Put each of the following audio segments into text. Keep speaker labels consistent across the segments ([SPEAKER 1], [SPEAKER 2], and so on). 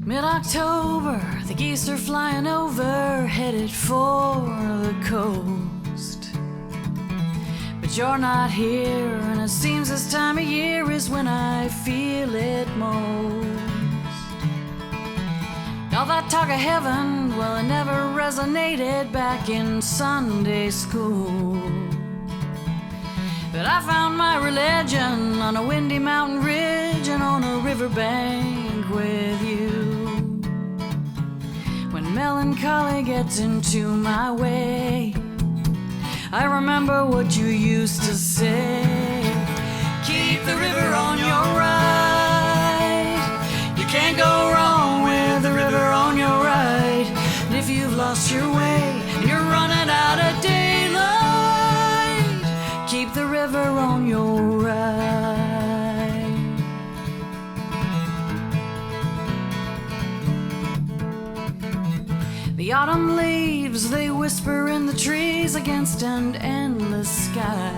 [SPEAKER 1] Mid-October, the geese are flying over, headed for the coast. But you're not here, and it seems this time of year is when I feel it most. All that talk of heaven, well, it never resonated back in Sunday school. But I found my religion on a windy mountain ridge and on a riverbank with you. When melancholy gets into my way, I remember what you used to say. Keep the river on your right. You can't go wrong with the river on your right. And if you've lost your way and you're running out of daylight, keep the river on your right. The autumn leaves, they whisper in the trees against an endless sky.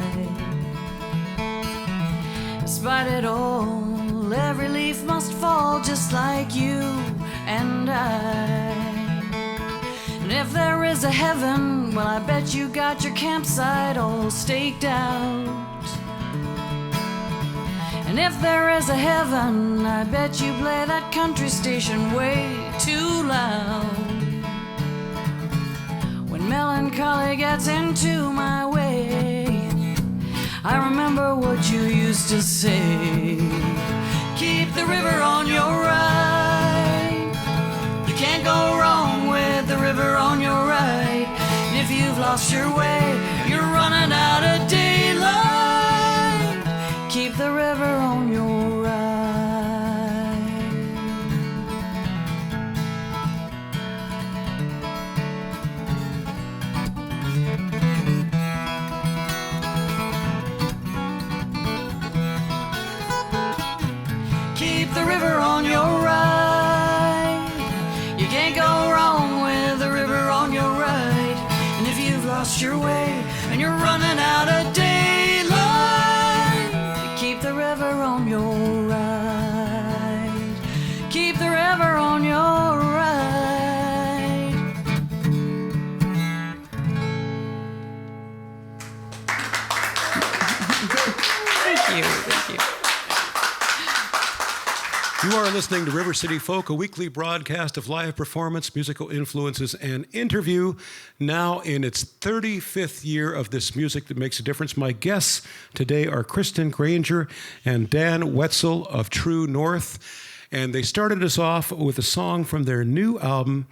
[SPEAKER 1] Despite it all, every leaf must fall just like you and I. And if there is a heaven, well, I bet you got your campsite all staked out. And if there is a heaven, I bet you play that country station way too loud. When melancholy gets into my way, I remember what you used to say. Keep the river on your right. You can't go wrong with the river on your right. And if you've lost your way, you're running out of daylight, keep the river on your right. Keep the river on your right. You can't go wrong with the river on your right. And if you've lost your way and you're running out of daylight, keep the river on your right. Keep the river on your right. Thank you. Thank you.
[SPEAKER 2] You are listening to River City Folk, a weekly broadcast of live performance, musical influences, and interview, now in its 35th year of this music that makes a difference. My guests today are Kristen Grainger and Dan Wetzel of True North, and they started us off with a song from their new album,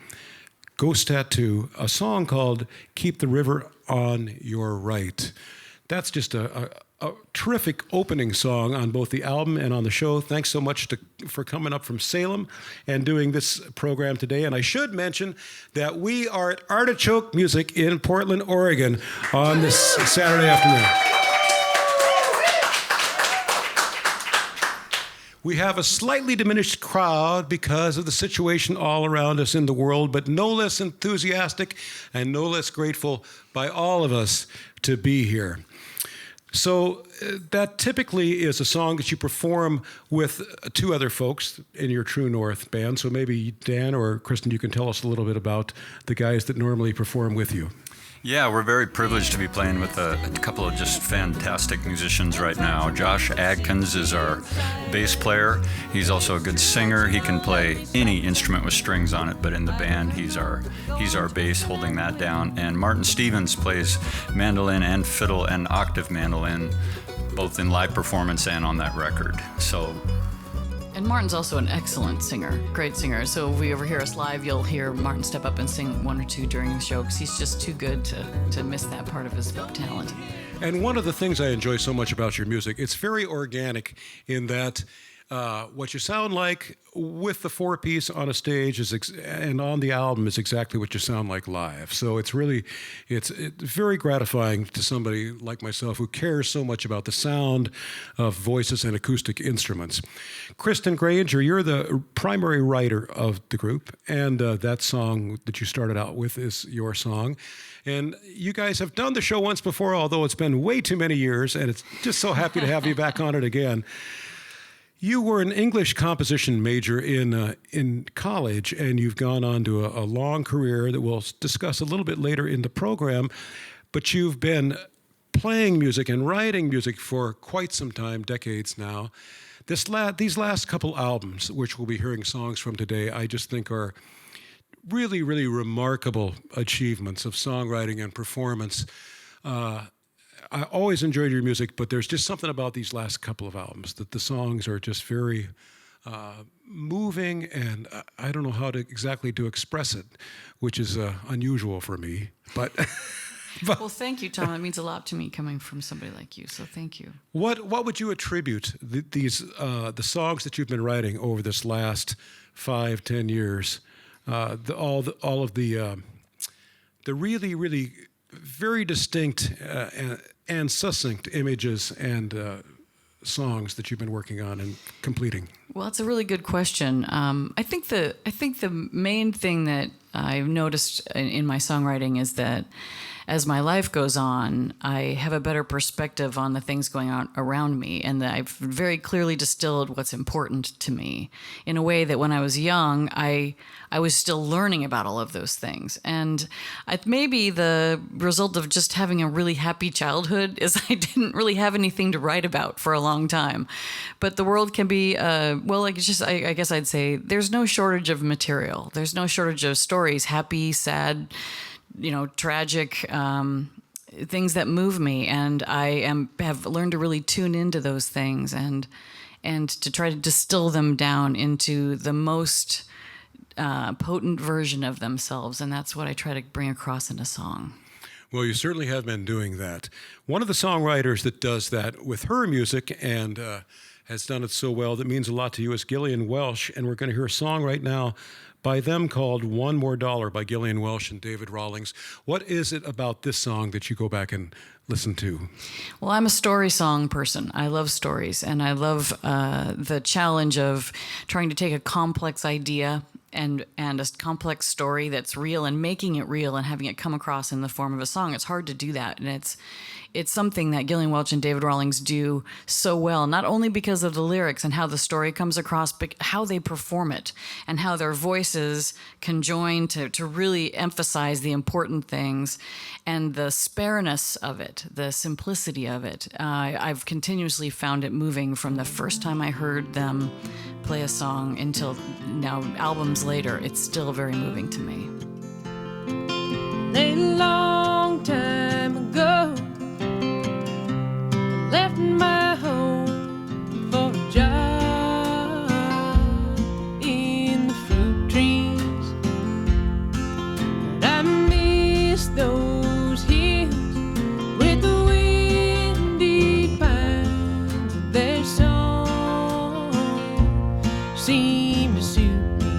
[SPEAKER 2] Ghost Tattoo, a song called Keep the River on Your Right. That's just a terrific opening song on both the album and on the show. Thanks so much for coming up from Salem and doing this program today. And I should mention that we are at Artichoke Music in Portland, Oregon on this Saturday afternoon. We have a slightly diminished crowd because of the situation all around us in the world, but no less enthusiastic and no less grateful by all of us to be here. So that typically is a song that you perform with two other folks in your True North band. So maybe Dan or Kristen, you can tell us a little bit about the guys that normally perform with you.
[SPEAKER 3] Yeah, we're very privileged to be playing with a couple of just fantastic musicians right now. Josh Adkins is our bass player. He's also a good singer. He can play any instrument with strings on it, but in the band, he's our bass holding that down. And Martin Stevens plays mandolin and fiddle and octave mandolin, both in live performance and on that record.
[SPEAKER 1] And Martin's also an excellent singer, great singer. So if we ever hear us live, you'll hear Martin step up and sing one or two during the show because he's just too good to miss that part of his talent.
[SPEAKER 2] And one of the things I enjoy so much about your music, it's very organic in that what you sound like with the four-piece on a stage and on the album is exactly what you sound like live. So it's very gratifying to somebody like myself who cares so much about the sound of voices and acoustic instruments. Kristen Grainger, you're the primary writer of the group, and that song that you started out with is your song. And you guys have done the show once before, although it's been way too many years, and it's just so happy to have you back on it again. You were an English composition major in college, and you've gone on to a long career that we'll discuss a little bit later in the program. But you've been playing music and writing music for quite some time, decades now. These last couple albums, which we'll be hearing songs from today, I just think are really, really remarkable achievements of songwriting and performance. I always enjoyed your music, but there's just something about these last couple of albums that the songs are just very moving, and I don't know how to exactly to express it, which is unusual for me. But,
[SPEAKER 1] well, thank you, Tom. It means a lot to me coming from somebody like you. So thank you.
[SPEAKER 2] What would you attribute the songs that you've been writing over this last 5-10 years? All of the really, really very distinct and succinct images and songs that you've been working on and completing?
[SPEAKER 1] Well, that's a really good question. I think the main thing that I've noticed in my songwriting is that as my life goes on, I have a better perspective on the things going on around me, and that I've very clearly distilled what's important to me in a way that when I was young, I was still learning about all of those things. And maybe the result of just having a really happy childhood is I didn't really have anything to write about for a long time. But the world can be, I guess I'd say there's no shortage of material. There's no shortage of stories, happy, sad, tragic, things that move me, and I have learned to really tune into those things and to try to distill them down into the most potent version of themselves, and that's what I try to bring across in a song.
[SPEAKER 2] Well, you certainly have been doing that. One of the songwriters that does that with her music and has done it so well that means a lot to you is Gillian Welch, and we're going to hear a song right now by them called One More Dollar by Gillian Welch and David Rawlings. What is it about this song that you go back and listen to?
[SPEAKER 1] Well, I'm a story song person. I love stories, and I love the challenge of trying to take a complex idea and a complex story that's real and making it real and having it come across in the form of a song. It's hard to do that, and it's something that Gillian Welch and David Rawlings do so well, not only because of the lyrics and how the story comes across, but how they perform it and how their voices conjoin to really emphasize the important things and the spareness of it, the simplicity of it. I've continuously found it moving from the first time I heard them play a song until now, albums later. It's still very moving to me.
[SPEAKER 4] A long time ago, left my home for a job in the fruit trees, but I miss those hills with the windy pines. Their song seemed to suit me,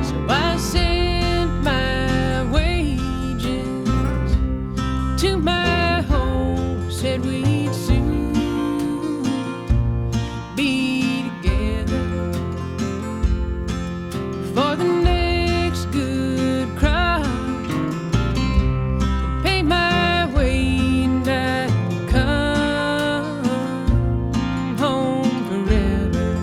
[SPEAKER 4] so I sent my wages to my home, said we'd soon be together for the next good crop, pay my way and I'd come home forever.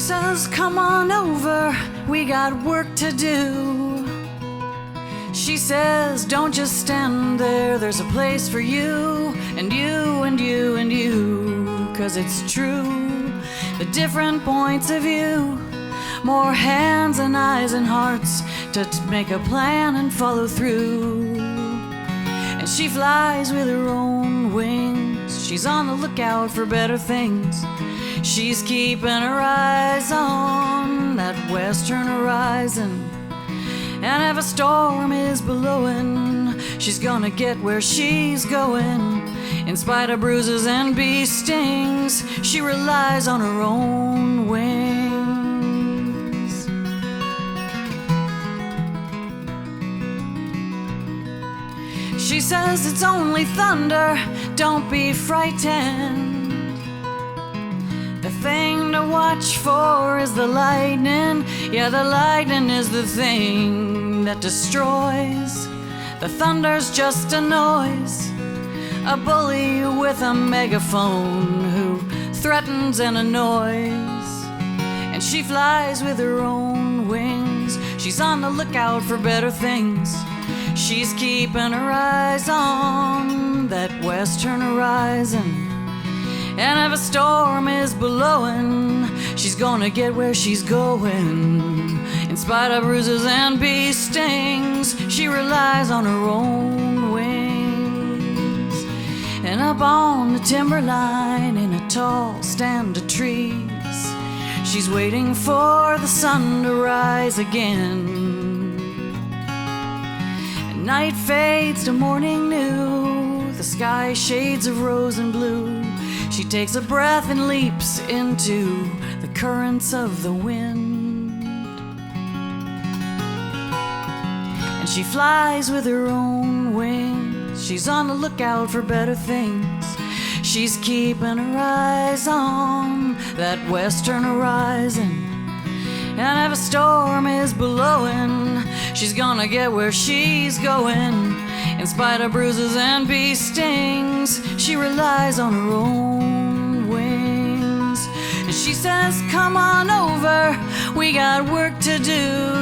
[SPEAKER 1] says, come on over, we got work to do. She says, don't just stand there, there's a place for you, and you, and you, and you. 'Cause it's true, the different points of view, more hands and eyes and hearts to make a plan and follow through. And she flies with her own wings, she's on the lookout for better things. She's keeping her eyes on that western horizon. And if a storm is blowing, she's gonna get where she's going. In spite of bruises and bee stings, she relies on her own wings. She says it's only thunder, don't be frightened. The thing to watch for is the lightning. Yeah, the lightning is the thing that destroys. The thunder's just a noise, a bully with a megaphone who threatens and annoys. And she flies with her own wings, she's on the lookout for better things. She's keeping her eyes on that western horizon. And if a storm is blowing, she's gonna get where she's going. In spite of bruises and bee stings, she relies on her own wings. And up on the timberline, in a tall stand of trees, she's waiting for the sun to rise again. And night fades to morning new, the sky shades of rose and blue. She takes a breath and leaps into the currents of the wind. And she flies with her own wings, she's on the lookout for better things. She's keeping her eyes on that western horizon. And if a storm is blowing, she's gonna get where she's going. In spite of bruises and bee stings, she relies on her own wings. And she says, come on over, we got work to do.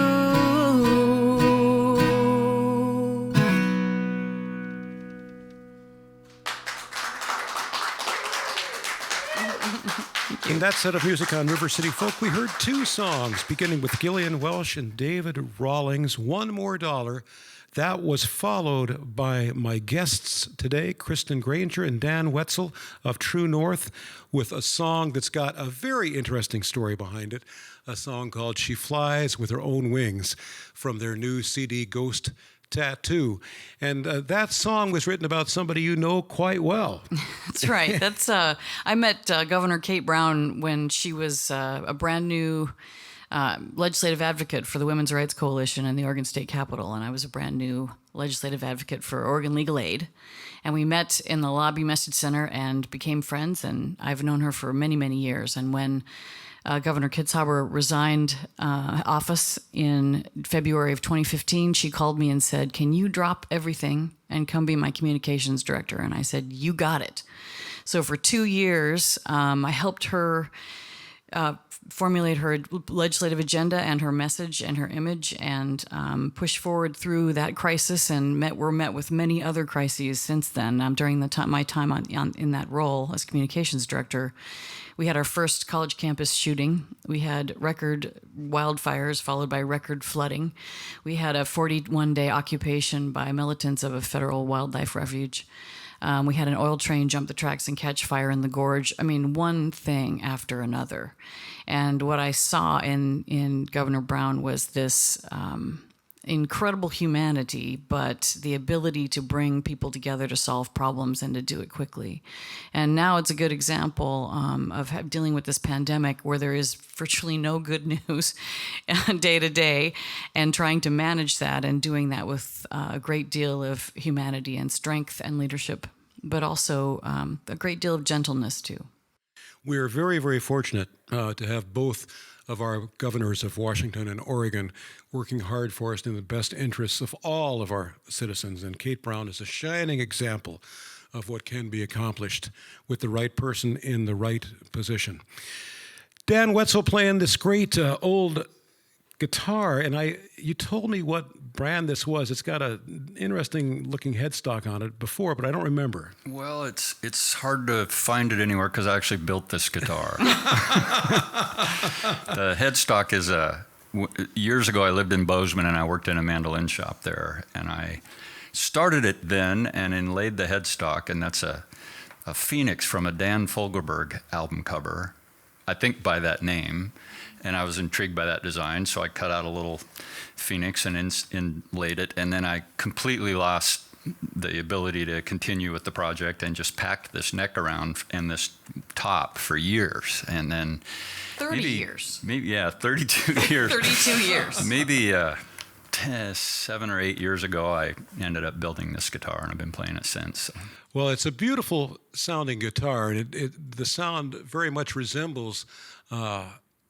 [SPEAKER 2] In that set of music on River City Folk, we heard two songs, beginning with Gillian Welsh and David Rawlings, One More Dollar. That was followed by my guests today, Kristen Grainger and Dan Wetzel of True North, with a song that's got a very interesting story behind it, a song called She Flies With Her Own Wings from their new CD, Ghost Tattoo. And that song was written about somebody you know quite well.
[SPEAKER 1] That's right. That's I met Governor Kate Brown when she was a brand new legislative advocate for the Women's Rights Coalition in the Oregon State Capitol, and I was a brand new legislative advocate for Oregon Legal Aid. And we met in the lobby message center and became friends, and I've known her for many, many years. And when Governor Kitzhaber resigned office in February of 2015, she called me and said, can you drop everything and come be my communications director? And I said, you got it. So for 2 years, I helped her formulate her legislative agenda and her message and her image, and push forward through that crisis, and were met with many other crises since then. During my time in that role as communications director, we had our first college campus shooting. We had record wildfires followed by record flooding. We had a 41-day occupation by militants of a federal wildlife refuge. We had an oil train jump the tracks and catch fire in the gorge. I mean, one thing after another. And what I saw in Governor Brown was this incredible humanity, but the ability to bring people together to solve problems and to do it quickly. And now it's a good example of dealing with this pandemic where there is virtually no good news day to day, and trying to manage that and doing that with a great deal of humanity and strength and leadership, but also a great deal of gentleness too.
[SPEAKER 2] We are very, very fortunate to have both of our governors of Washington and Oregon working hard for us in the best interests of all of our citizens. And Kate Brown is a shining example of what can be accomplished with the right person in the right position. Dan Wetzel playing this great old guitar, and you told me what brand this was. It's got an interesting looking headstock on it before, but I don't remember.
[SPEAKER 3] Well, it's hard to find it anywhere because I actually built this guitar. The headstock is years ago I lived in Bozeman and I worked in a mandolin shop there, and I started it then and inlaid the headstock, and that's a phoenix from a Dan Fogelberg album cover, I think by that name. And I was intrigued by that design, so I cut out a little phoenix and inlaid it, and then I completely lost the ability to continue with the project and just packed this neck around and this top for years. And then
[SPEAKER 1] 30 years.
[SPEAKER 3] Maybe, yeah, 32 years.
[SPEAKER 1] 32 years.
[SPEAKER 3] Maybe 7 or 8 years ago, I ended up building this guitar, and I've been playing it since.
[SPEAKER 2] Well, it's a beautiful sounding guitar, and the sound very much resembles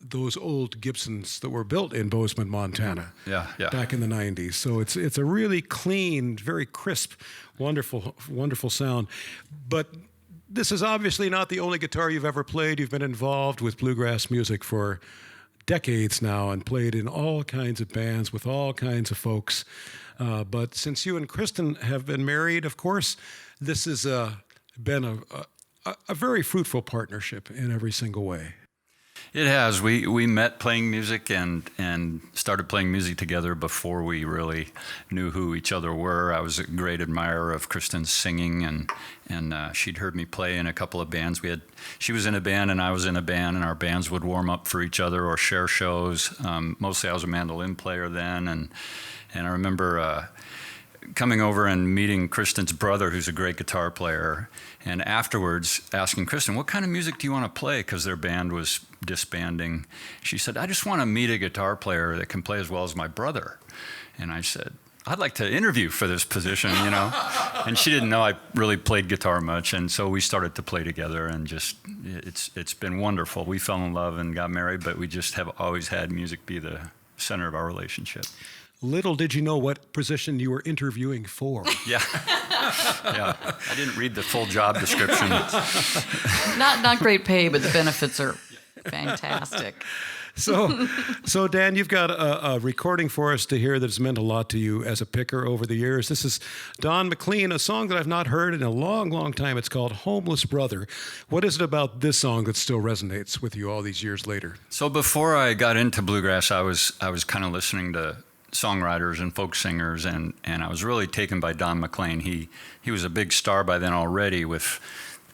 [SPEAKER 2] those old Gibsons that were built in Bozeman, Montana, back in the 90s. So it's a really clean, very crisp, wonderful sound. But this is obviously not the only guitar you've ever played. You've been involved with bluegrass music for decades now and played in all kinds of bands with all kinds of folks. But since you and Kristen have been married, of course, this has been a very fruitful partnership in every single way.
[SPEAKER 3] It has. We met playing music and started playing music together before we really knew who each other were. I was a great admirer of Kristen's singing, and she'd heard me play in a couple of bands. She was in a band and I was in a band, and our bands would warm up for each other or share shows. Mostly I was a mandolin player then, and I remember coming over and meeting Kristen's brother, who's a great guitar player, and afterwards asking Kristen, what kind of music do you want to play? Because their band was disbanding. She said, I just want to meet a guitar player that can play as well as my brother. And I said, I'd like to interview for this position, you know. And she didn't know I really played guitar much, and so we started to play together, and just it's been wonderful. We fell in love and got married, but we just have always had music be the center of our relationship.
[SPEAKER 2] Little did you know what position you were interviewing for.
[SPEAKER 3] Yeah. Yeah. I didn't read the full job description.
[SPEAKER 1] Not great pay, but the benefits are fantastic.
[SPEAKER 2] So Dan, you've got a recording for us to hear that's meant a lot to you as a picker over the years. This is Don McLean, a song that I've not heard in a long, long time. It's called Homeless Brother. What is it about this song that still resonates with you all these years later? So
[SPEAKER 3] before I got into bluegrass, I was kind of listening to songwriters and folk singers, and I was really taken by Don McLean. He was a big star by then already with,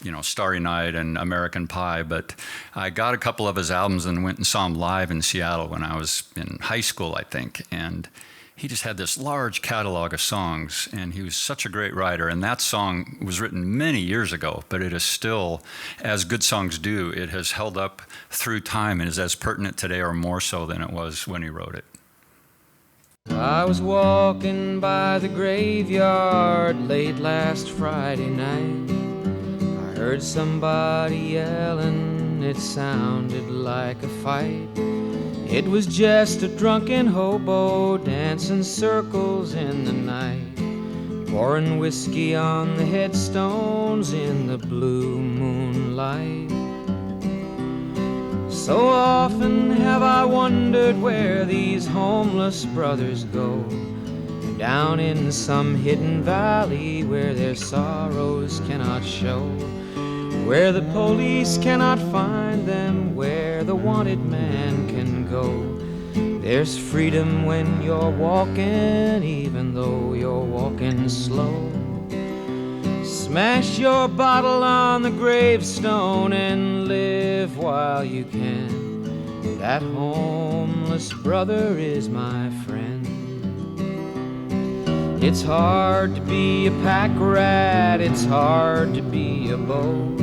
[SPEAKER 3] you know, Starry Night and American Pie, but I got a couple of his albums and went and saw him live in Seattle when I was in high school, I think, and he just had this large catalog of songs, and he was such a great writer. And that song was written many years ago, but it is still, as good songs do, it has held up through time and is as pertinent today or more so than it was when he wrote it.
[SPEAKER 5] I was walking by the graveyard late last Friday night. I heard somebody yelling, it sounded like a fight. It was just a drunken hobo dancing circles in the night, pouring whiskey on the headstones in the blue moonlight. So often have I wondered where these homeless brothers go, down in some hidden valley where their sorrows cannot show, where the police cannot find them, where the wanted man can go. There's freedom when you're walking, even though you're walking slow. Smash your bottle on the gravestone and live while you can. That homeless brother is my friend. It's hard to be a pack rat, it's hard to be a beau,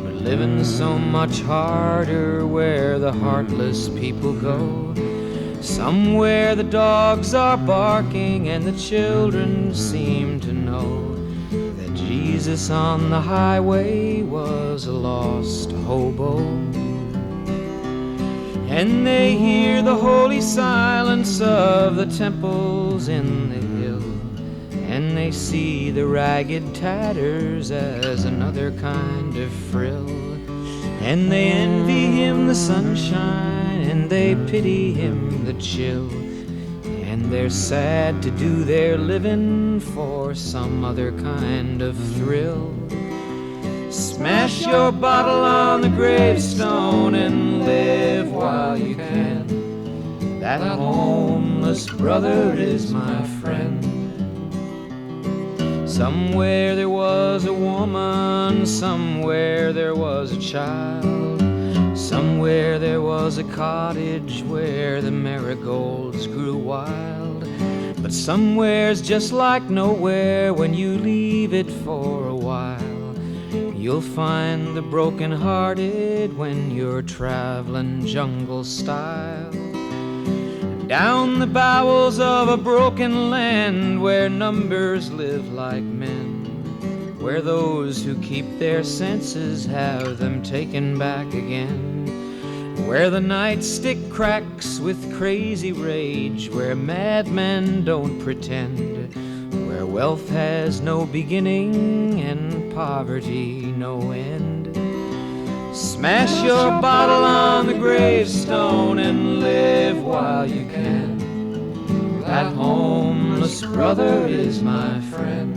[SPEAKER 5] but living's so much harder where the heartless people go. Somewhere the dogs are barking and the children seem to know that Jesus on the highway was a lost hobo. And they hear the holy silence of the temples in the hill, and they see the ragged tatters as another kind of frill. And they envy him the sunshine, and they pity him the chill, and they're sad to do their living for some other kind of thrill. Smash your bottle on the gravestone and live while you can. That homeless brother is my friend. Somewhere there was a woman, somewhere there was a child, somewhere there was a cottage where the marigolds grew wild. But somewhere's just like nowhere when you leave it for a while. You'll find the broken-hearted when you're traveling jungle style. Down the bowels of a broken land where numbers live like men, where those who keep their senses have them taken back again, where the nightstick cracks with crazy rage, where madmen don't pretend, where wealth has no beginning and poverty no end. Smash your bottle on the gravestone and live while you can. That homeless brother is my friend.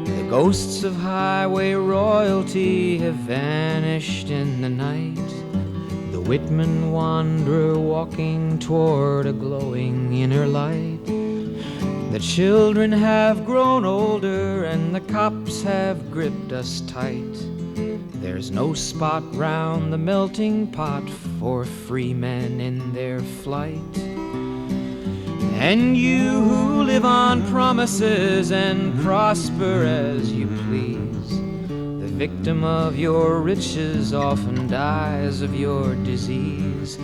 [SPEAKER 5] The ghosts of highway royalty have vanished in the night. The Whitman wanderer walking toward a glowing inner light. The children have grown older and the cops have gripped us tight. There's no spot round the melting pot for free men in their flight. And you who live on promises and prosper as you please, the victim of your riches often dies of your disease.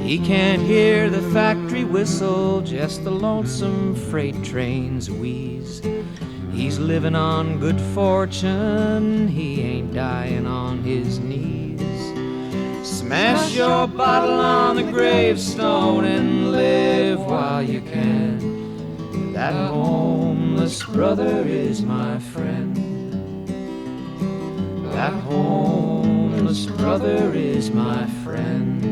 [SPEAKER 5] He can't hear the factory whistle, just the lonesome freight trains wheeze. He's living on good fortune, he ain't dying on his knees. Smash your bottle on the gravestone and live while you can. That homeless brother is my friend. That homeless brother is my friend.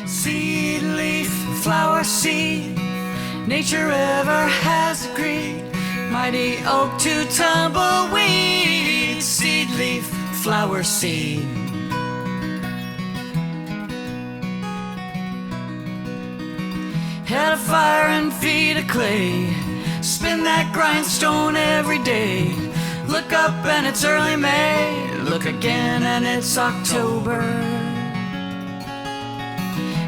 [SPEAKER 1] Seed, leaf, flower, seed, nature ever has agreed. Mighty oak to tumbleweed. Seed, leaf, flower, seed. Head of fire and feet of clay. Spin that grindstone every day. Look up and it's early May. Look again and it's October.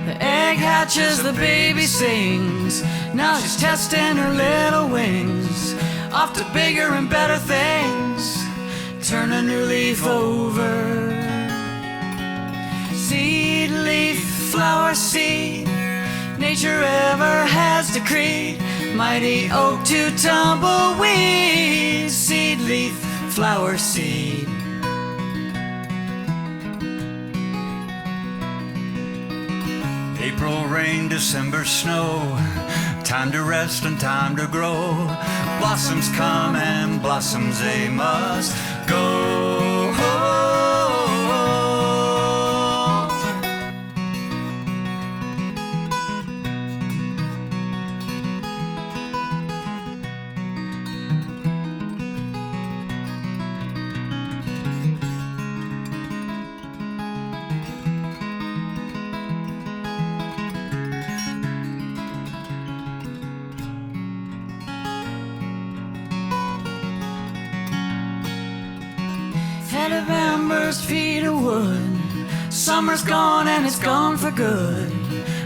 [SPEAKER 1] The egg hatches, the baby sings. Now she's testing her little wings. Off to bigger and better things. Turn a new leaf over. Seed, leaf, flower, seed. Nature ever has decreed. Mighty oak to tumbleweed. Seed, leaf, flower, seed.
[SPEAKER 3] April rain, December snow, time to rest and time to grow. Blossoms come and blossoms they must go.
[SPEAKER 1] Head of embers, feet of wood. Summer's gone and it's gone for good.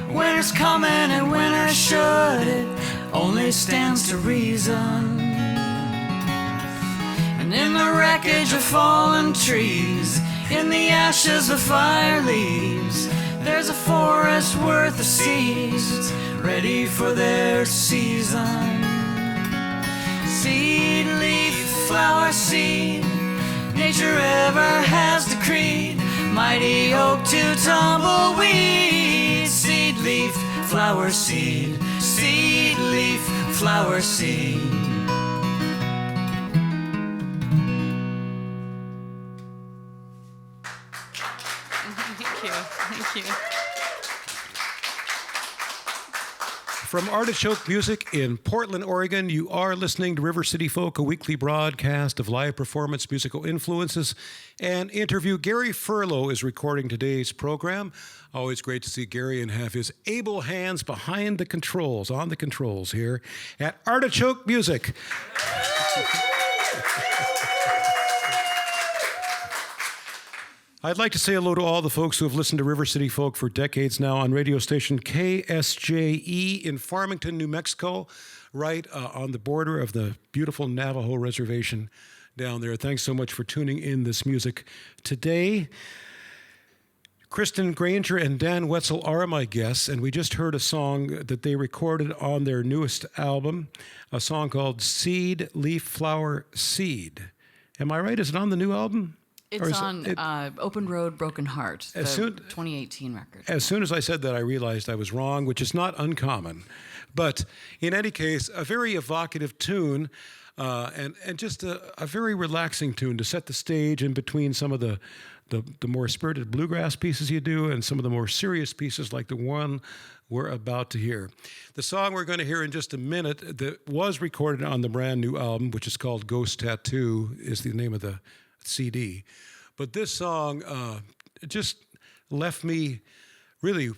[SPEAKER 1] Winter's coming and winter should. It only stands to reason. And in the wreckage of fallen trees, in the ashes of fire leaves, there's a forest worth of seeds, ready for their season. Seed, leaf, flower, seed. nature ever has decreed. Mighty oak to tumbleweed. Seed, leaf, flower, seed. Seed, leaf, flower, seed.
[SPEAKER 6] Thank you. Thank you.
[SPEAKER 2] From Artichoke Music in Portland, Oregon, you are listening to River City Folk, a weekly broadcast of live performance, musical influences, and interview. Gary Furlow is recording today's program. Always great to see Gary and have his able hands behind the controls, on the controls here at Artichoke Music. I'd like to say hello to all the folks who have listened to River City Folk for decades now on radio station KSJE in Farmington, New Mexico, right on the border of the beautiful Navajo Reservation down there. Thanks so much for tuning in this music today. Kristen Grainger and Dan Wetzel are my guests, and we just heard a song that they recorded on their newest album, a song called Seed, Leaf, Flower, Seed. Am I right? Is it on the new album?
[SPEAKER 1] It's on Open Road, Broken Heart, the 2018 record.
[SPEAKER 2] As soon as I said that, I realized I was wrong, which is not uncommon. But in any case, a very evocative tune and just a very relaxing tune to set the stage in between some of the more spirited bluegrass pieces you do and some of the more serious pieces like the one we're about to hear. The song we're going to hear in just a minute that was recorded on the brand new album, which is called Ghost Tattoo, is the name of the CD. But this song just left me really,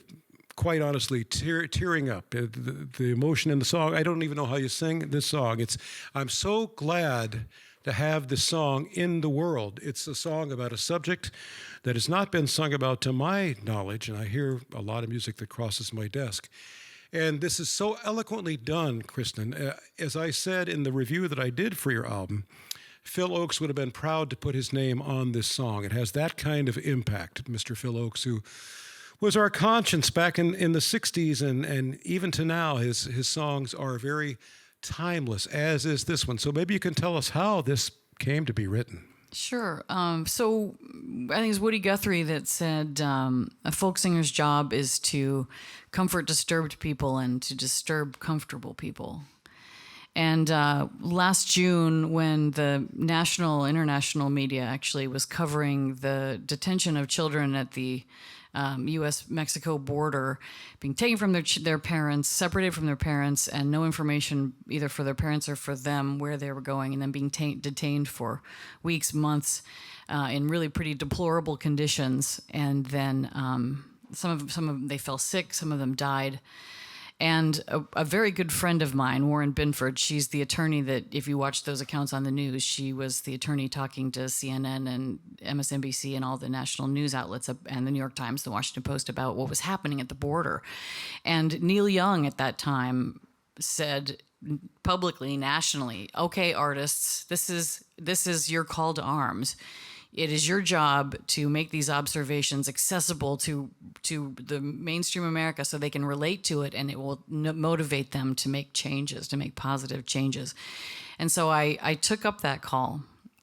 [SPEAKER 2] quite honestly, tearing up. The emotion in the song, I don't even know how you sing this song. I'm so glad to have this song in the world. It's a song about a subject that has not been sung about to my knowledge, and I hear a lot of music that crosses my desk. And this is so eloquently done, Kristen. As I said in the review that I did for your album, Phil Oakes would have been proud to put his name on this song. It has that kind of impact. Mr. Phil Oakes, who was our conscience back in the 60s, and even to now, his songs are very timeless, as is this one. So maybe you can tell us how this came to be written.
[SPEAKER 1] Sure. So I think it's Woody Guthrie that said a folk singer's job is to comfort disturbed people and to disturb comfortable people. And last June, when the national, international media actually was covering the detention of children at the U.S.-Mexico border, being taken from their parents, separated from their parents, and no information either for their parents or for them where they were going, and then being detained for weeks, months, in really pretty deplorable conditions. And then some of them, they fell sick, some of them died. And a very good friend of mine, Warren Binford, she's the attorney that, if you watch those accounts on the news, she was the attorney talking to CNN and MSNBC and all the national news outlets and the New York Times, the Washington Post about what was happening at the border. And Neil Young at that time said publicly, nationally, okay, artists, this is your call to arms. It is your job to make these observations accessible to the mainstream America so they can relate to it, and it will motivate them to make changes, to make positive changes. And so I took up that call,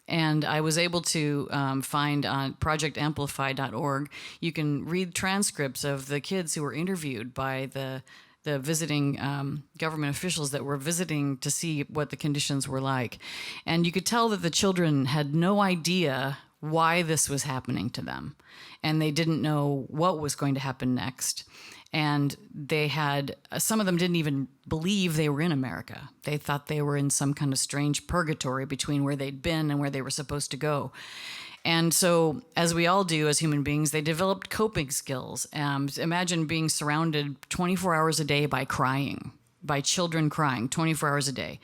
[SPEAKER 1] and I was able to find on projectamplify.org, you can read transcripts of the kids who were interviewed by the visiting government officials that were visiting to see what the conditions were like. And you could tell that the children had no idea why this was happening to them. And they didn't know what was going to happen next. And they had, some of them didn't even believe they were in America. They thought they were in some kind of strange purgatory between where they'd been and where they were supposed to go. And so, as we all do as human beings, they developed coping skills. Imagine being surrounded 24 hours a day by crying, by children crying 24 hours a day.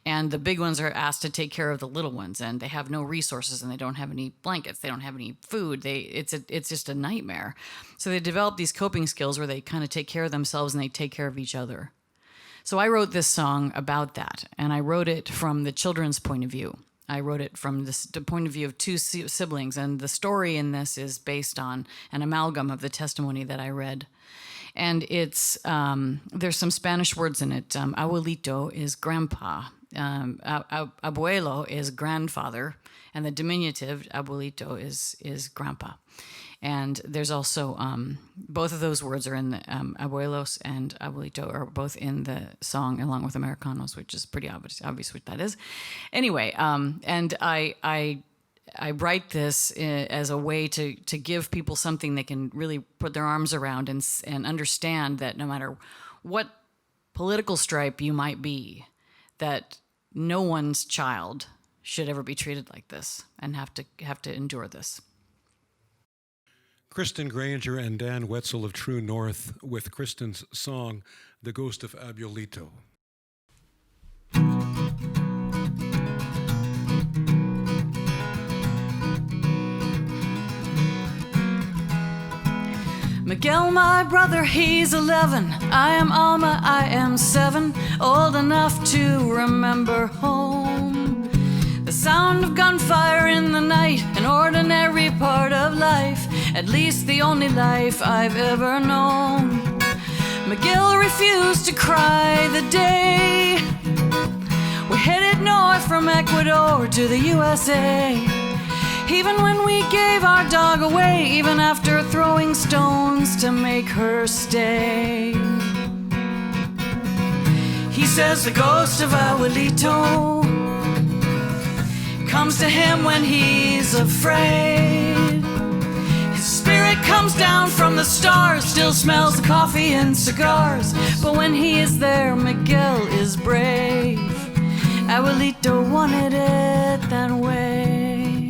[SPEAKER 1] And the big ones are asked to take care of the little ones, and they have no resources, and they don't have any blankets, they don't have any food. It's just a nightmare. So they develop these coping skills where they kind of take care of themselves and they take care of each other. So I wrote this song about that, and I wrote it from the children's point of view. I wrote it from the point of view of two siblings, and the story in this is based on an amalgam of the testimony that I read. And it's there's some Spanish words in it. Abuelito is grandpa, Abuelo is grandfather, and the diminutive abuelito is grandpa. And there's also both of those words are in the abuelos and abuelito are both in the song along with Americanos, which is pretty obvious what that is. Anyway, and I write this as a way to give people something they can really put their arms around and understand that no matter what political stripe you might be, that no one's child should ever be treated like this and have to endure this.
[SPEAKER 2] Kristen Grainger and Dan Wetzel of True North with Kristen's song, The Ghost of Abuelito.
[SPEAKER 1] Miguel, my brother, he's 11. I am Alma, I am 7. Old enough to remember home. The sound of gunfire in the night, an ordinary part of life, at least the only life I've ever known. Miguel refused to cry the day we headed north from Ecuador to the USA. Even when we gave our dog away, even after throwing stones to make her stay. He says the ghost of Abuelito comes to him when he's afraid. His spirit comes down from the stars, still smells the coffee and cigars. But when he is there, Miguel is brave. Abuelito wanted it that way.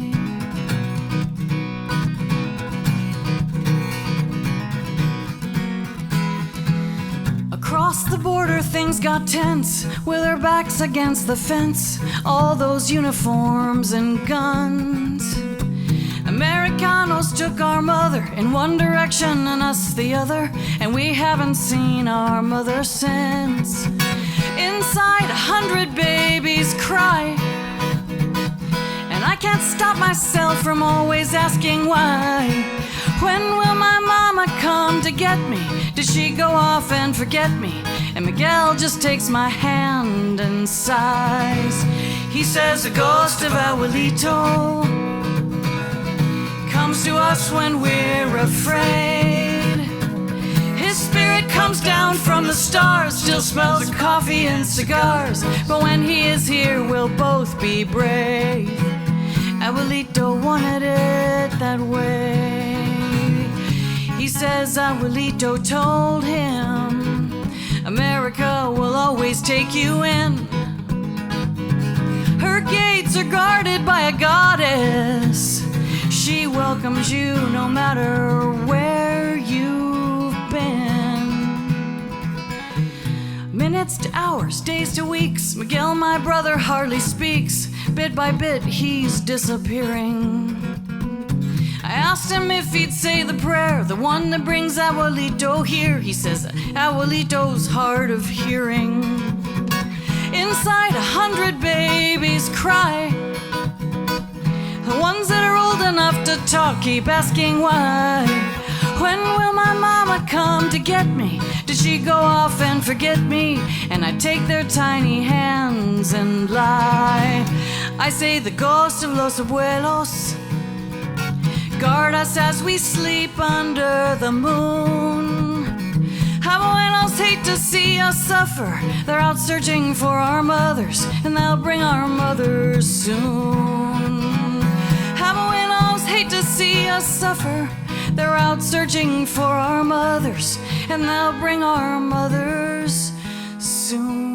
[SPEAKER 1] Across the border things got tense, with their backs against the fence, all those uniforms and guns. Americanos took our mother in one direction and us the other, and we haven't seen our mother since. Inside 100 babies cry, and I can't stop myself from always asking why. When will my mama come to get me? Did she go off and forget me? And Miguel just takes my hand and sighs. He says the ghost of Abuelito comes to us when we're afraid. His spirit comes down from the stars, still smells of coffee and cigars. But when he is here, we'll both be brave. Abuelito wanted it that way. He says Abuelito told him, America will always take you in. Her gates are guarded by a goddess. She welcomes you no matter where you've been. Minutes to hours, days to weeks, Miguel, my brother, hardly speaks. Bit by bit, he's disappearing. I asked him if he'd say the prayer, the one that brings Abuelito here. He says Abuelito's hard of hearing. Inside 100 babies cry, the ones that are old enough to talk keep asking why. When will my mama come to get me? Did she go off and forget me? And I take their tiny hands and lie. I say the ghost of Los Abuelos guard us as we sleep under the moon. Abuelos hate to see us suffer. They're out searching for our mothers, and they'll bring our mothers soon. Abuelos hate to see us suffer. They're out searching for our mothers, and they'll bring our mothers soon.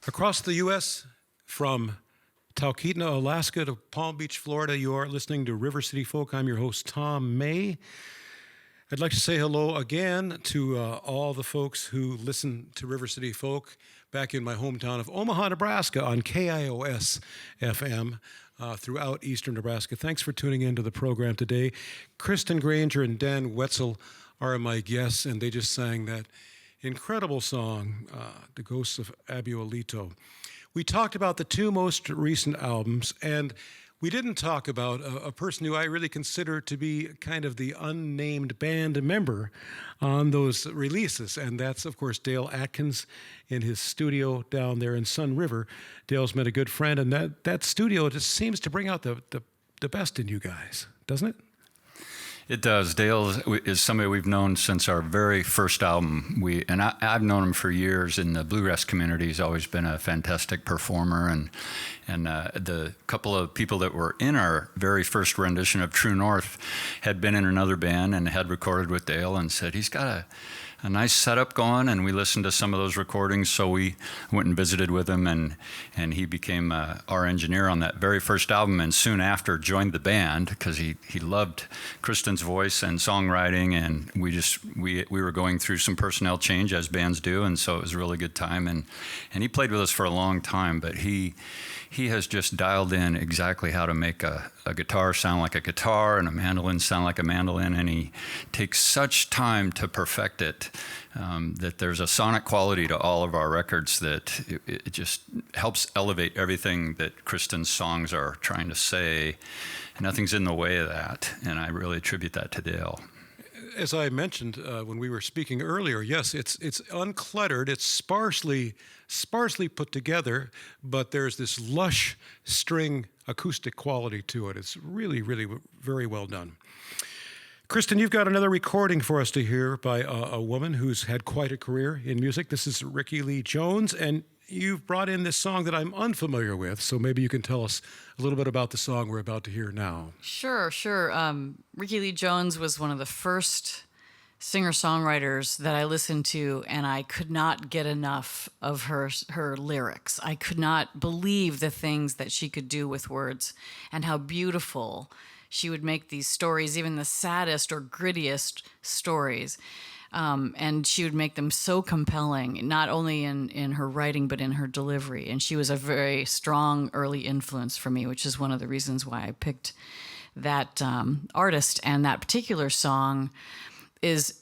[SPEAKER 2] Across the U.S., from Talkeetna, Alaska to Palm Beach, Florida, you are listening to River City Folk. I'm your host, Tom May. I'd like to say hello again to all the folks who listen to River City Folk back in my hometown of Omaha, Nebraska on KIOS FM throughout eastern Nebraska. Thanks for tuning in to the program today. Kristen Grainger and Dan Wetzel are my guests, and they just sang that incredible song, The Ghosts of Abuelito. We talked about the two most recent albums, and We didn't talk about a person who I really consider to be kind of the unnamed band member on those releases, and that's, of course, Dale Atkins in his studio down there in Sun River. Dale's been a good friend, and that studio just seems to bring out the best in you guys, doesn't it?
[SPEAKER 3] It does. Dale is somebody we've known since our very first album. I've known him for years in the bluegrass community. He's always been a fantastic performer, and the couple of people that were in our very first rendition of True North had been in another band and had recorded with Dale and said he's got a nice setup going, and we listened to some of those recordings, so we went and visited with him, and he became our engineer on that very first album, and soon after joined the band because he loved Kristen's voice and songwriting, and we were going through some personnel change as bands do, and so it was a really good time, and he played with us for a long time, but he has just dialed in exactly how to make a guitar sound like a guitar and a mandolin sound like a mandolin, and he takes such time to perfect it that there's a sonic quality to all of our records that it just helps elevate everything that Kristen's songs are trying to say. Nothing's in the way of that, and I really attribute that to Dale.
[SPEAKER 2] As I mentioned when we were speaking earlier, yes, it's uncluttered, it's sparsely put together, but there's this lush string acoustic quality to it. It's really, really very well done. Kristen, you've got another recording for us to hear by a woman who's had quite a career in music. This is Rickie Lee Jones, and you've brought in this song that I'm unfamiliar with, so maybe you can tell us a little bit about the song we're about to hear now.
[SPEAKER 1] Sure. Rickie Lee Jones was one of the first singer-songwriters that I listened to, and I could not get enough of her lyrics. I could not believe the things that she could do with words and how beautiful she would make these stories, even the saddest or grittiest stories. And she would make them so compelling, not only in her writing, but in her delivery. And she was a very strong early influence for me, which is one of the reasons why I picked that artist. And that particular song is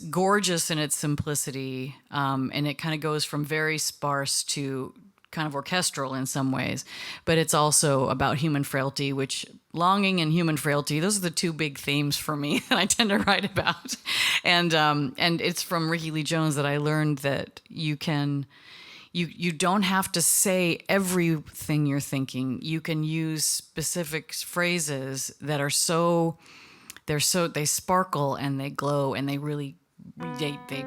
[SPEAKER 1] gorgeous in its simplicity, and it kind of goes from very sparse to kind of orchestral in some ways, but it's also about human frailty, which longing and human frailty, those are the two big themes for me that I tend to write about. And it's from Rickie Lee Jones that I learned that you don't have to say everything you're thinking. You can use specific phrases that are they sparkle and they glow and they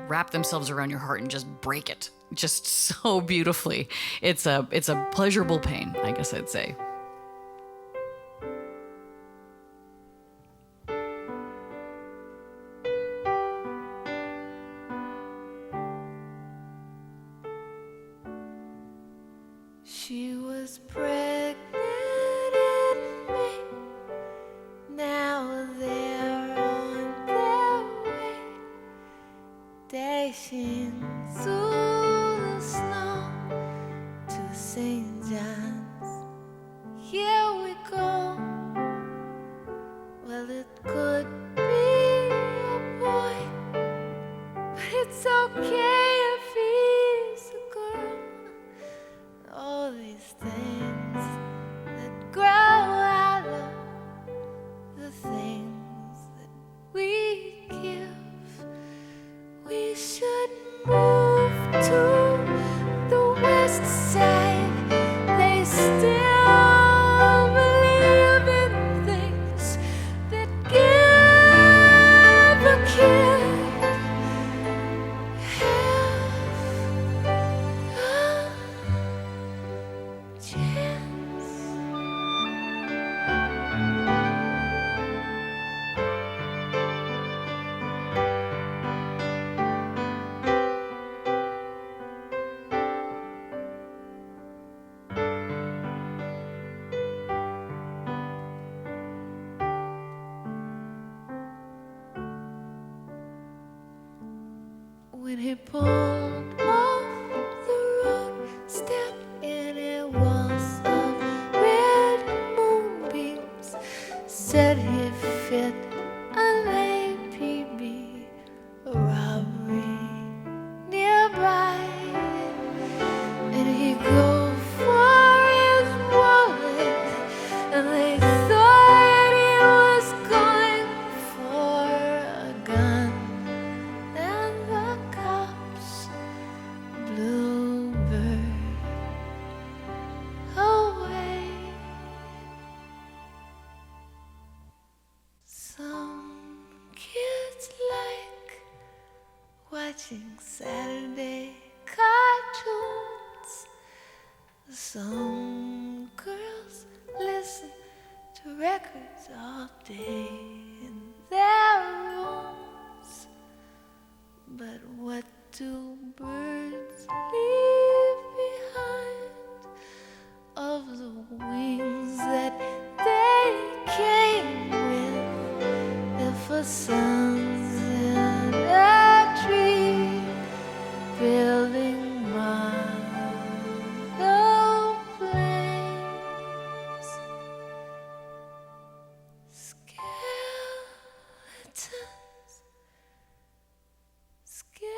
[SPEAKER 1] wrap themselves around your heart and just break it just so beautifully. It's a pleasurable pain, I guess I'd say.
[SPEAKER 7] She was pregnant in me. Now they're on their way, dashing through the snow to St. John's. Here we go. Well, it could be a boy, but it's okay if he's a girl. All these things that grow out of the things that we give. We should move to the west side. They still believe in things that give a kid half a chance. When he pulled off the road, stepped in a waltz of red moonbeams, said he fit an APB robbery nearby, and he'd go for his wallet, and they watching Saturday cartoons. Some girls listen to records all day in their rooms. But what do birds leave behind of the wings that they came with? If a sun's in a tree building model planes, skeletons, skeletons.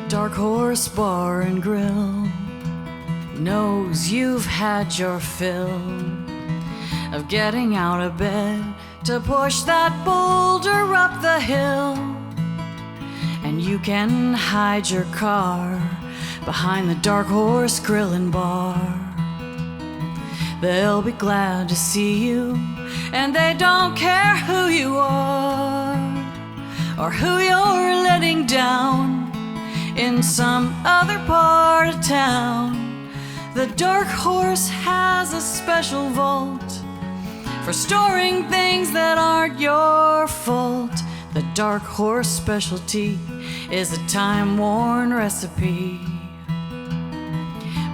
[SPEAKER 1] Dark Horse Bar and Grill knows you've had your fill of getting out of bed to push that boulder up the hill. And you can hide your car behind the Dark Horse Grill and Bar. They'll be glad to see you, and they don't care who you are or who you're letting down in some other part of town. The Dark Horse has a special vault for storing things that aren't your fault. The Dark Horse specialty is a time-worn recipe.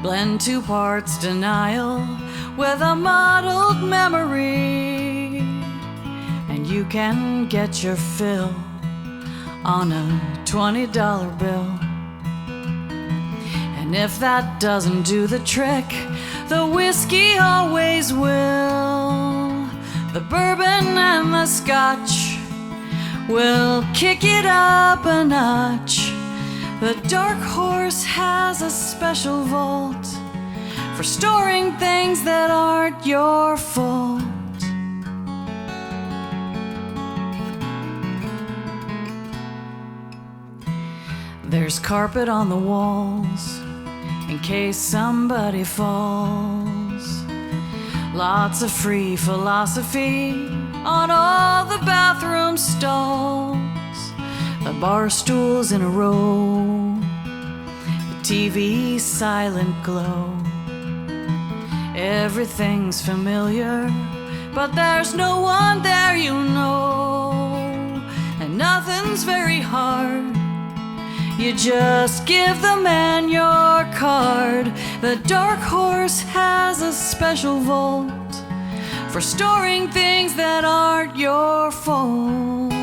[SPEAKER 1] Blend 2 parts denial with a muddled memory, and you can get your fill on a $20 bill. And if that doesn't do the trick, the whiskey always will. The bourbon and the scotch will kick it up a notch. The Dark Horse has a special vault for storing things that aren't your fault. There's carpet on the walls in case somebody falls. Lots of free philosophy on all the bathroom stalls. The bar stools in a row, the TV's silent glow. Everything's familiar, but there's no one there you know. And nothing's very hard. You just give the man your card. The Dark Horse has a special vault for storing things that aren't your fault.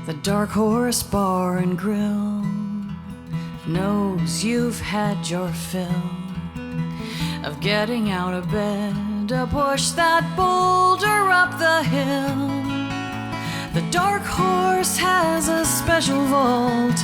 [SPEAKER 1] The Dark Horse Bar and Grill knows you've had your fill of getting out of bed to push that boulder up the hill. The Dark Horse has a special vault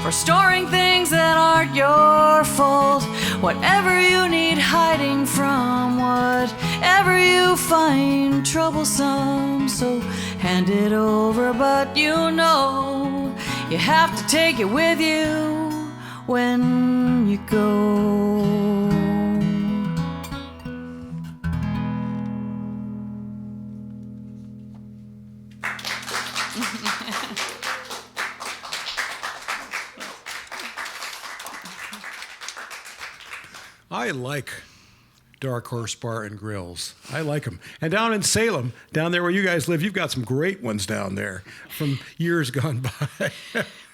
[SPEAKER 1] for storing things that aren't your fault. Whatever you need hiding from, whatever you find troublesome, so hand it over, but you know you have to take it with you when you go.
[SPEAKER 2] I like Dark Horse Bar and Grills. I like them. And down in Salem, down there where you guys live, you've got some great ones down there from years gone by.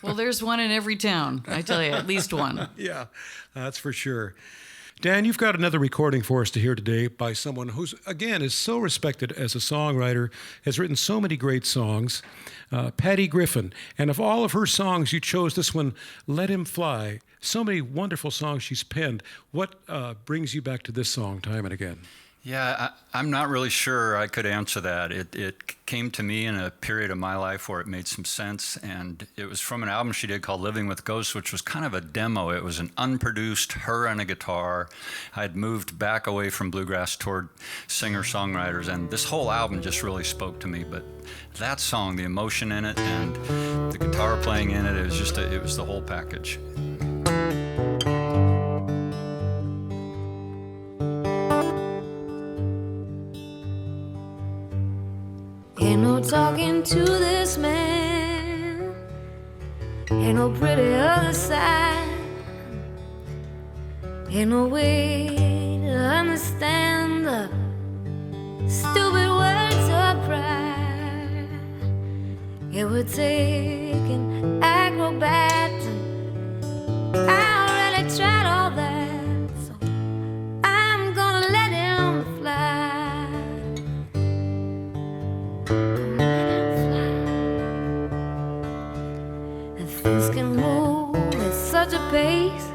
[SPEAKER 1] Well, there's one in every town, I tell you, at least one.
[SPEAKER 2] Yeah, that's for sure. Dan, you've got another recording for us to hear today by someone who's, again, is so respected as a songwriter, has written so many great songs, Patty Griffin. And of all of her songs, you chose this one, Let Him Fly. So many wonderful songs she's penned. What brings you back to this song time and again?
[SPEAKER 3] Yeah, I'm not really sure I could answer that. It came to me in a period of my life where it made some sense, and it was from an album she did called Living with Ghosts, which was kind of a demo. It was an unproduced, her and a guitar. I had moved back away from bluegrass toward singer-songwriters, and this whole album just really spoke to me. But that song, the emotion in it, and the guitar playing in it, it was the whole package.
[SPEAKER 7] Ain't no talking to this man, ain't no pretty other side, ain't no way to understand the stupid words of pride. It would take an acrobat, and I already tried all that, so I'm gonna let him fly. Things can move at such a pace,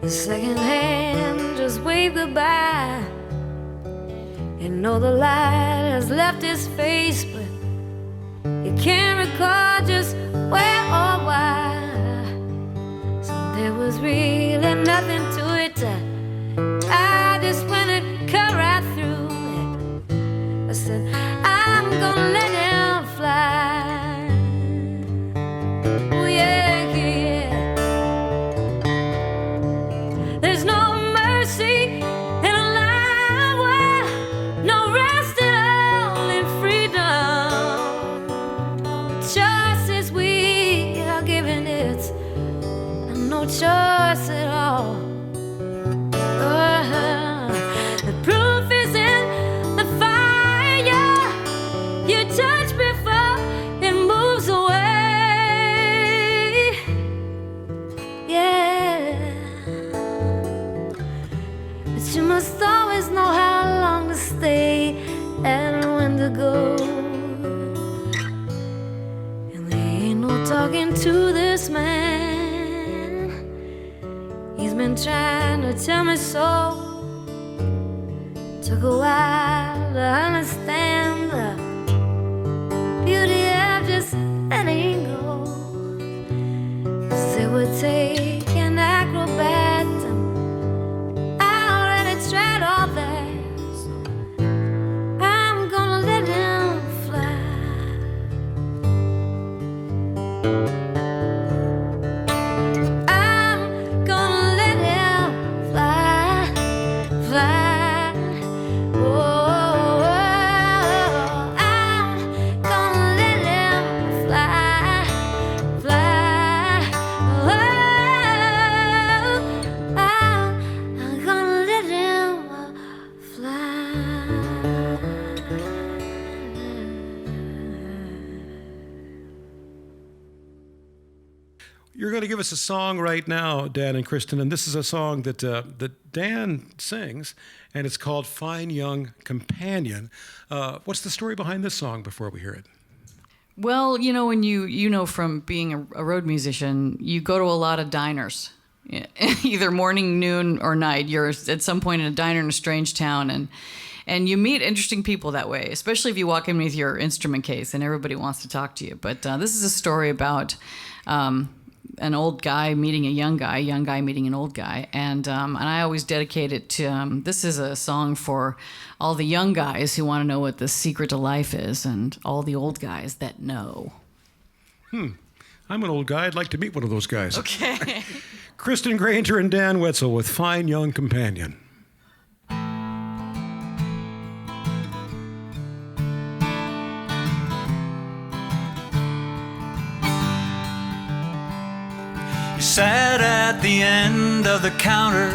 [SPEAKER 7] the second hand just wave goodbye. And know the light has left his face, but you can't recall just where or why. So there was really nothing to it. I just went and cut right through it. I said, I'm gonna let him fly. Choice at all. The proof is in the fire you touch before it moves away. Yeah, but you must always know how long to stay and when to go. And there ain't no talking to this man. He's been trying to tell me so. Took a while to understand the beauty of just letting go. 'Cause it would take an acrobat, and I already tried all that, so I'm gonna let him fly.
[SPEAKER 2] You're going to give us a song right now, Dan and Kristen, and this is a song that Dan sings, and it's called Fine Young Companion. What's the story behind this song before we hear it?
[SPEAKER 6] Well, you know, when you know from being a road musician, you go to a lot of diners, either morning, noon, or night. You're at some point in a diner in a strange town, and you meet interesting people that way, especially if you walk in with your instrument case and everybody wants to talk to you. But this is a story about an old guy meeting a young guy meeting an old guy, and I always dedicate it to, this is a song for all the young guys who want to know what the secret to life is, and all the old guys that know.
[SPEAKER 2] I'm an old guy. I'd like to meet one of those guys.
[SPEAKER 6] Okay.
[SPEAKER 2] Kristen Grainger and Dan Wetzel with Fine Young Companion.
[SPEAKER 3] Sat at the end of the counter,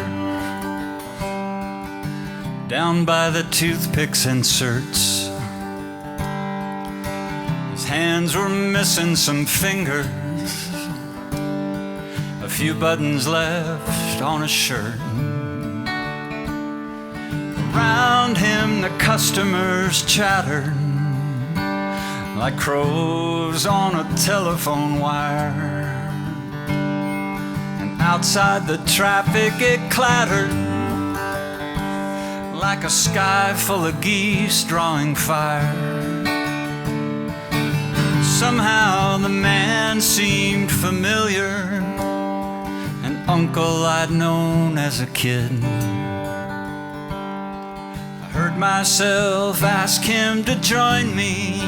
[SPEAKER 3] down by the toothpicks inserts. His hands were missing some fingers, a few buttons left on his shirt. Around him the customers chattered like crows on a telephone wire. And outside the traffic it clattered like a sky full of geese drawing fire. Somehow the man seemed familiar, an uncle I'd known as a kid. I heard myself ask him to join me.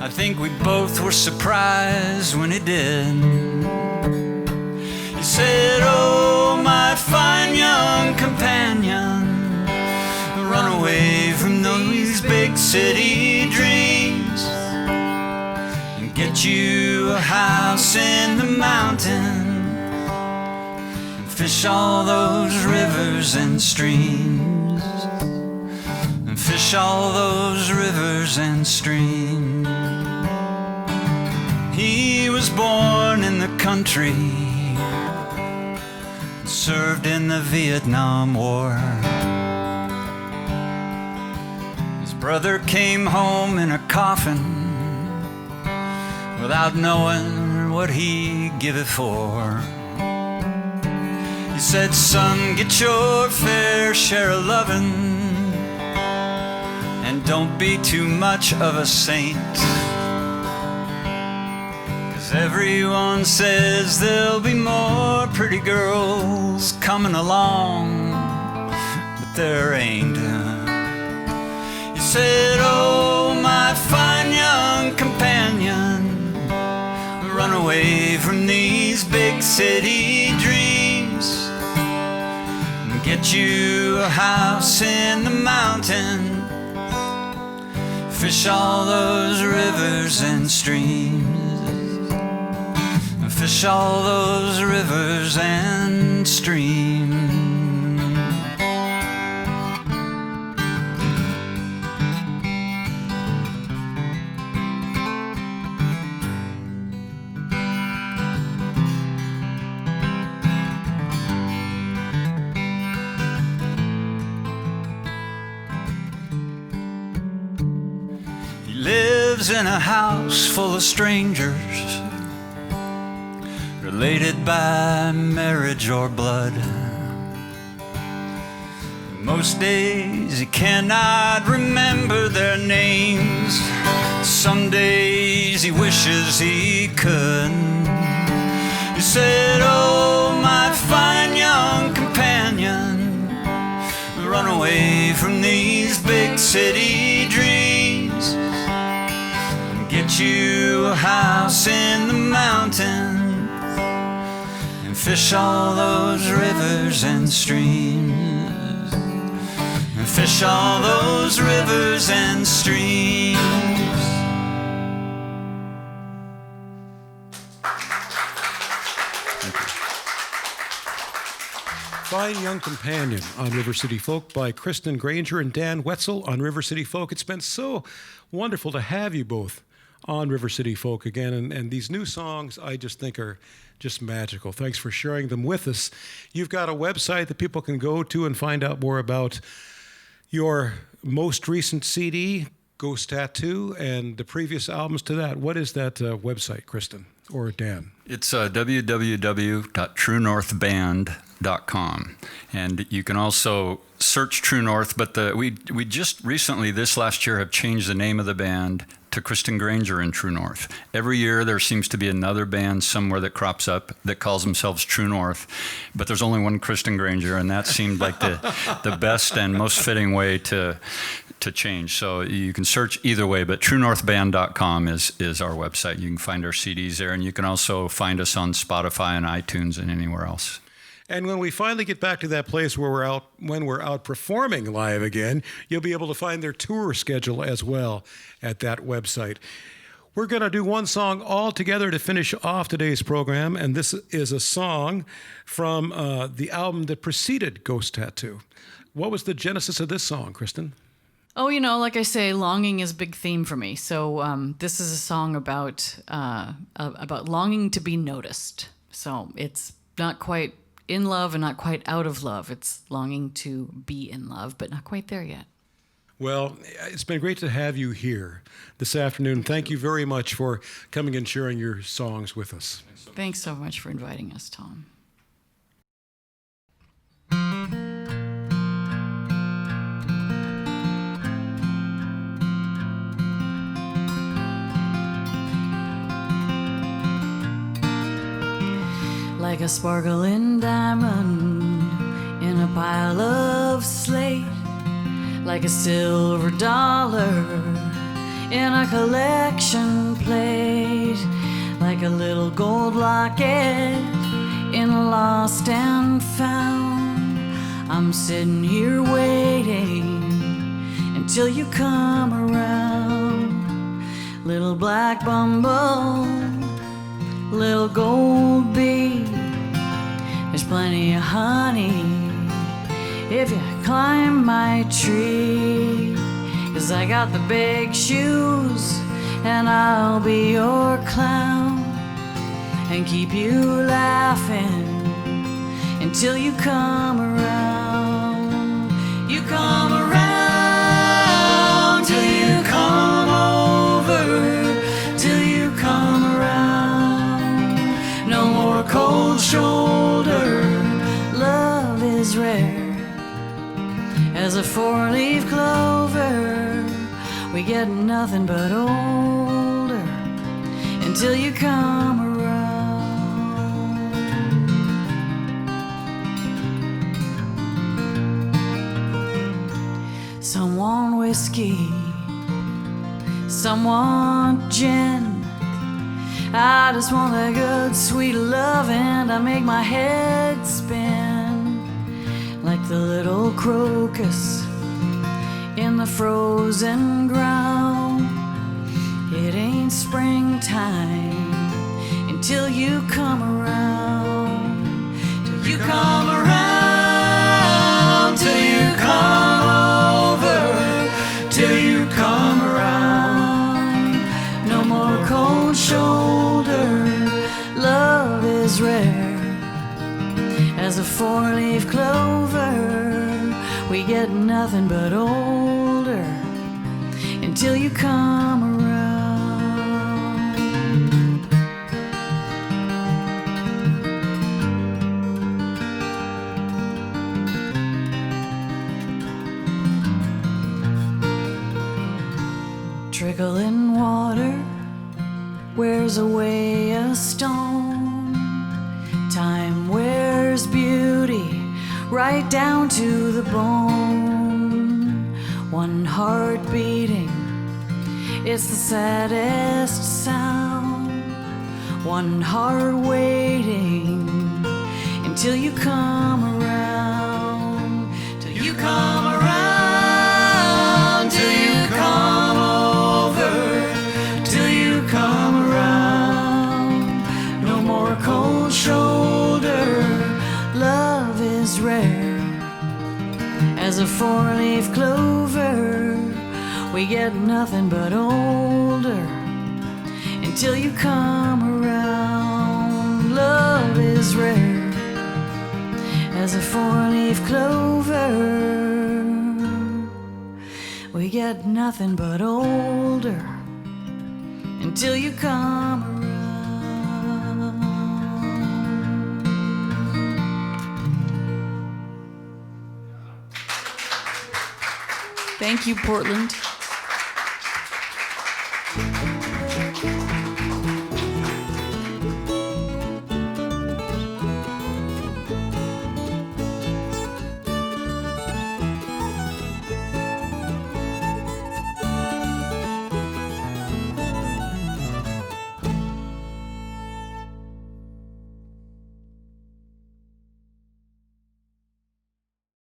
[SPEAKER 3] I think we both were surprised when he did. He said, "Oh, my fine young companion, run away from these big city dreams and get you a house in the mountains and fish all those rivers and streams, and fish all those rivers and streams." He was born in the country, served in the Vietnam War. His brother came home in a coffin without knowing what he'd give it for. He said, "Son, get your fair share of loving, and don't be too much of a saint. Everyone says there'll be more pretty girls coming along, but there ain't." He said, "Oh, my fine young companion, run away from these big city dreams and get you a house in the mountain, fish all those rivers and streams, fish all those rivers and streams." He lives in a house full of strangers, related by marriage or blood. Most days he cannot remember their names. Some days he wishes he could. He said, "Oh, my fine young companion, run away from these big city dreams and get you a house in the mountains, fish all those rivers and streams, and fish all those rivers and streams."
[SPEAKER 2] Fine Young Companion on River City Folk by Kristen Grainger and Dan Wetzel on River City Folk. It's been so wonderful to have you both on River City Folk again, and these new songs I just think are just magical. Thanks for sharing them with us. You've got a website that people can go to and find out more about your most recent CD, Ghost Tattoo, and the previous albums to that. What is that website, Kristen or Dan?
[SPEAKER 3] It's www.truenorthband.com, and you can also search True North, but we just recently, this last year, have changed the name of the band to Kristen Grainger and True North. Every year there seems to be another band somewhere that crops up that calls themselves True North, but there's only one Kristen Grainger, and that seemed like the best and most fitting way to change. So you can search either way, but truenorthband.com is our website. You can find our CDs there, and you can also find us on Spotify and iTunes and anywhere else.
[SPEAKER 2] And when we finally get back to that place where when we're out performing live again, you'll be able to find their tour schedule as well at that website. We're going to do one song all together to finish off today's program, and this is a song from the album that preceded Ghost Tattoo. What was the genesis of this song, Kristen?
[SPEAKER 6] Oh, like I say, longing is a big theme for me. So this is a song about longing to be noticed. So it's not quite in love and not quite out of love. It's longing to be in love, but not quite there yet.
[SPEAKER 2] Well, it's been great to have you here this afternoon. Thank you very much for coming and sharing your songs with us.
[SPEAKER 6] Thanks so much for inviting us, Tom. Like a sparkling diamond in a pile of slate, like a silver dollar in a collection plate, like a little gold locket in a lost and found. I'm sitting here waiting until you come around. Little black bumble, little gold bee, there's plenty of honey if you climb my tree. 'Cause I got the big shoes and I'll be your clown and keep you laughing until you come around. You come around till you come over, till you come around. No more cold shoulder, love is rare as a four-leaf clover. We get nothing but older until you come around. Some want whiskey, some want gin. I just want that good sweet lovin' to make my head spin, like the little crocus in the frozen ground. It ain't springtime until you come around. Till you come around, till you come over, till you come around. No more cold shoulder, love is rare as a four-leaf clover. We get nothing but older until you come around. Trickling water wears away a stone. Time wears beauty right down to the bone. One heart beating, it's the saddest sound. One heart waiting until you come around. Till you come around, till you come over, till you come around. No more cold shoulder, love is rare as a four-leaf clover. We get nothing but older until you come around. Love is rare as a four-leaf clover. We get nothing but older until you come around. Thank you, Portland.